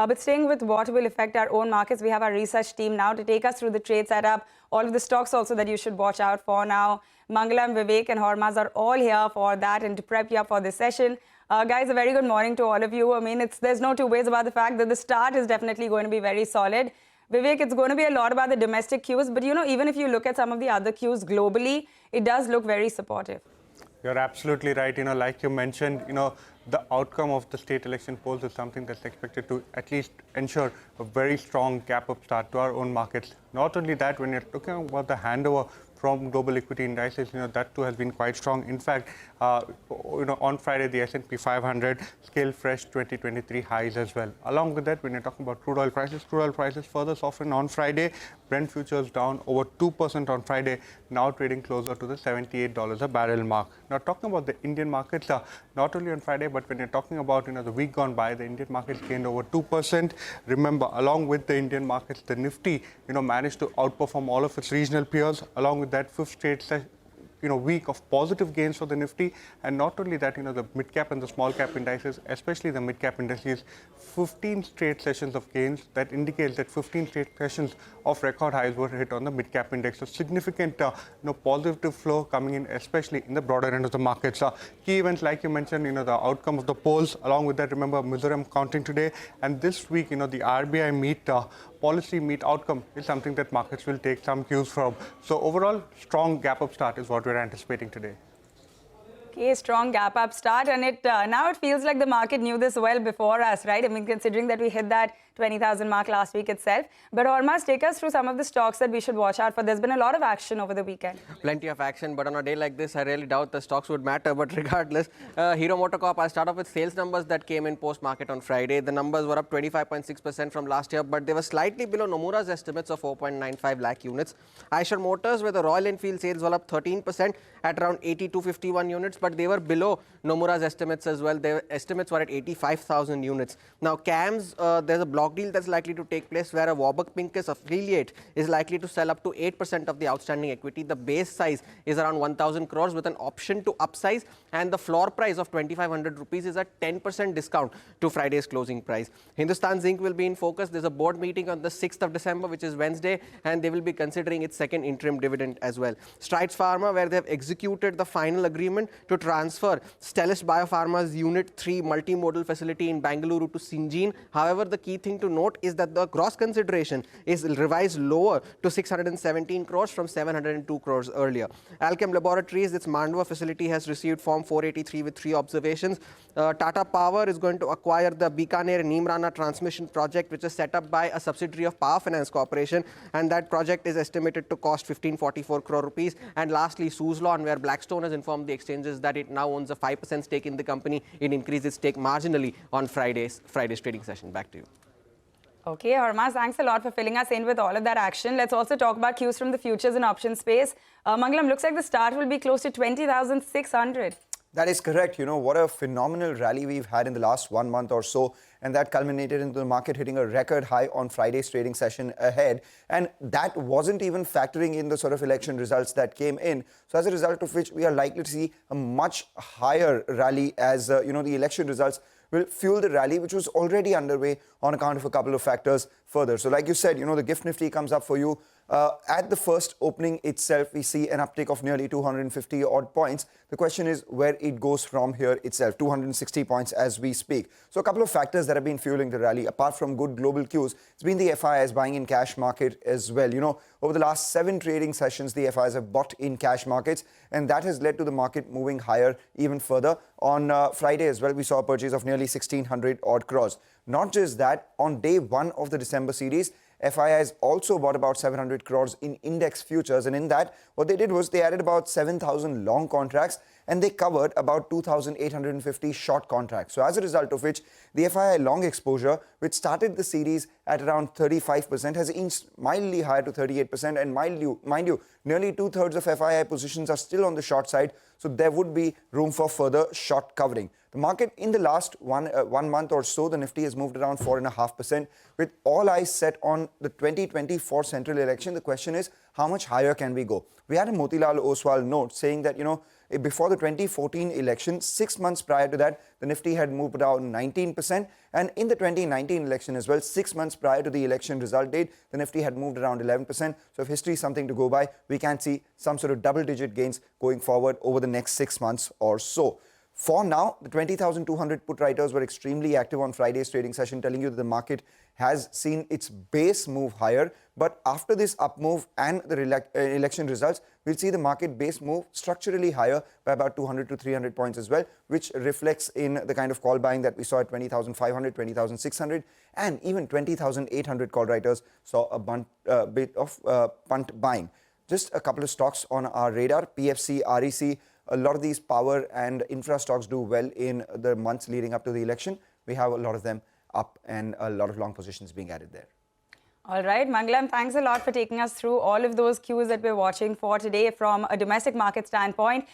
But staying with what will affect our own markets, we have our research team now to take us through the trade setup, all of the stocks also that you should watch out for now. Mangalam, Vivek and Hormaz are all here for that and to prep you up for this session. Guys, a very good morning to all of you. I mean, there's no two ways about the fact that the start is definitely going to be very solid. Vivek, it's going to be a lot about the domestic cues, but even if you look at some of the other cues globally, it does look very supportive. You're absolutely right. Like you mentioned, the outcome of the state election polls is something that's expected to at least ensure a very strong gap-up start to our own markets. Not only that, when you're talking about the handover from global equity indices, that too has been quite strong. In fact, on Friday, the S&P 500 scaled fresh 2023 highs as well. Along with that, when you're talking about crude oil prices further softened on Friday. Brent futures down over 2% on Friday, now trading closer to the $78 a barrel mark. Now, talking about the Indian markets, not only on Friday, but when you're talking about the week gone by, the Indian markets gained over 2%. Remember, along with the Indian markets, the Nifty, managed to outperform all of its regional peers. Along with that, fifth straight week of positive gains for the Nifty. And not only that, the mid-cap and the small-cap indices, especially the mid-cap indices, 15 straight sessions of gains. That indicates that 15 straight sessions of record highs were hit on the mid-cap index. So significant positive flow coming in, especially in the broader end of the markets. Key events, like you mentioned, the outcome of the polls. Along with that, remember, Mizoram counting today. And this week, the RBI policy meet outcome is something that markets will take some cues from. So overall, strong gap-up start is what we're anticipating today. Okay, strong gap-up start, and now it feels like the market knew this well before us, right? I mean, considering that we hit that 20,000 mark last week itself. But Hormaz, take us through some of the stocks that we should watch out for. There's been a lot of action over the weekend. Plenty of action, but on a day like this, I really doubt the stocks would matter. But regardless, Hero MotoCorp, I'll start off with sales numbers that came in post-market on Friday. The numbers were up 25.6% from last year, but they were slightly below Nomura's estimates of 4.95 lakh units. Eicher Motors, where the Royal Enfield sales were up 13% at around 8251 units, but they were below Nomura's estimates as well. Their estimates were at 85,000 units. Now, CAMS, there's a block deal that's likely to take place where a Warburg Pincus affiliate is likely to sell up to 8% of the outstanding equity. The base size is around 1,000 crores with an option to upsize, and the floor price of 2,500 rupees is a 10% discount to Friday's closing price. Hindustan Zinc will be in focus. There's a board meeting on the 6th of December, which is Wednesday, and they will be considering its second interim dividend as well. Strides Pharma, where they have executed the final agreement to transfer Stelis Biopharma's Unit 3 multimodal facility in Bangalore to Syngene. However, the key thing to note is that the gross consideration is revised lower to 617 crores from 702 crores earlier. Alchem Laboratories, its Mandwa facility, has received Form 483 with 3 observations. Tata Power is going to acquire the Bikaner-Neemrana transmission project, which is set up by a subsidiary of Power Finance Corporation, and that project is estimated to cost 1544 crore rupees. And lastly, Suzlon, where Blackstone has informed the exchanges that it now owns a 5% stake in the company. It increased its stake marginally on Friday's trading session. Back to you. Okay, Hormaz, thanks a lot for filling us in with all of that action. Let's also talk about cues from the futures and options space. Mangalam, looks like the start will be close to 20,600. That is correct. What a phenomenal rally we've had in the last 1 month or so, and that culminated into the market hitting a record high on Friday's trading session ahead. And that wasn't even factoring in the sort of election results that came in. So as a result of which, we are likely to see a much higher rally as, the election results will fuel the rally, which was already underway on account of a couple of factors further. So like you said, the GIFT Nifty comes up for you. At the first opening itself, we see an uptick of nearly 250 odd points. The question is where it goes from here itself, 260 points as we speak. So a couple of factors that have been fueling the rally, apart from good global cues, it's been the FIIs buying in cash market as well. Over the last 7 trading sessions, the FIIs have bought in cash markets, and that has led to the market moving higher even further. On Friday as well, we saw a purchase of nearly 1,600 odd crores. Not just that, on day 1 of the December series, FIIs also bought about 700 crores in index futures, and in that, what they did was they added about 7,000 long contracts and they covered about 2,850 short contracts. So as a result of which, the FII long exposure, which started the series at around 35%, has inched mildly higher to 38%, and mind you, nearly 2/3 of FII positions are still on the short side, so there would be room for further short covering. The The market in the last one month or so, the Nifty has moved around 4.5%. With all eyes set on the 2024 central election, the question is, how much higher can we go? We had a Motilal Oswal note saying that, before the 2014 election, 6 months prior to that, the Nifty had moved around 19%. And in the 2019 election as well, 6 months prior to the election result date, the Nifty had moved around 11%. So if history is something to go by, we can see some sort of double-digit gains going forward over the next 6 months or so. For now, the 20,200 put writers were extremely active on Friday's trading session, telling you that the market has seen its base move higher. But after this up move and the election results, we'll see the market base move structurally higher by about 200 to 300 points as well, which reflects in the kind of call buying that we saw at 20,500, 20,600, and even 20,800 call writers saw a bit of punt buying. Just a couple of stocks on our radar: PFC, REC. A lot of these power and infra stocks do well in the months leading up to the election. We have a lot of them up and a lot of long positions being added there. All right, Mangalam, thanks a lot for taking us through all of those cues that we're watching for today from a domestic market standpoint.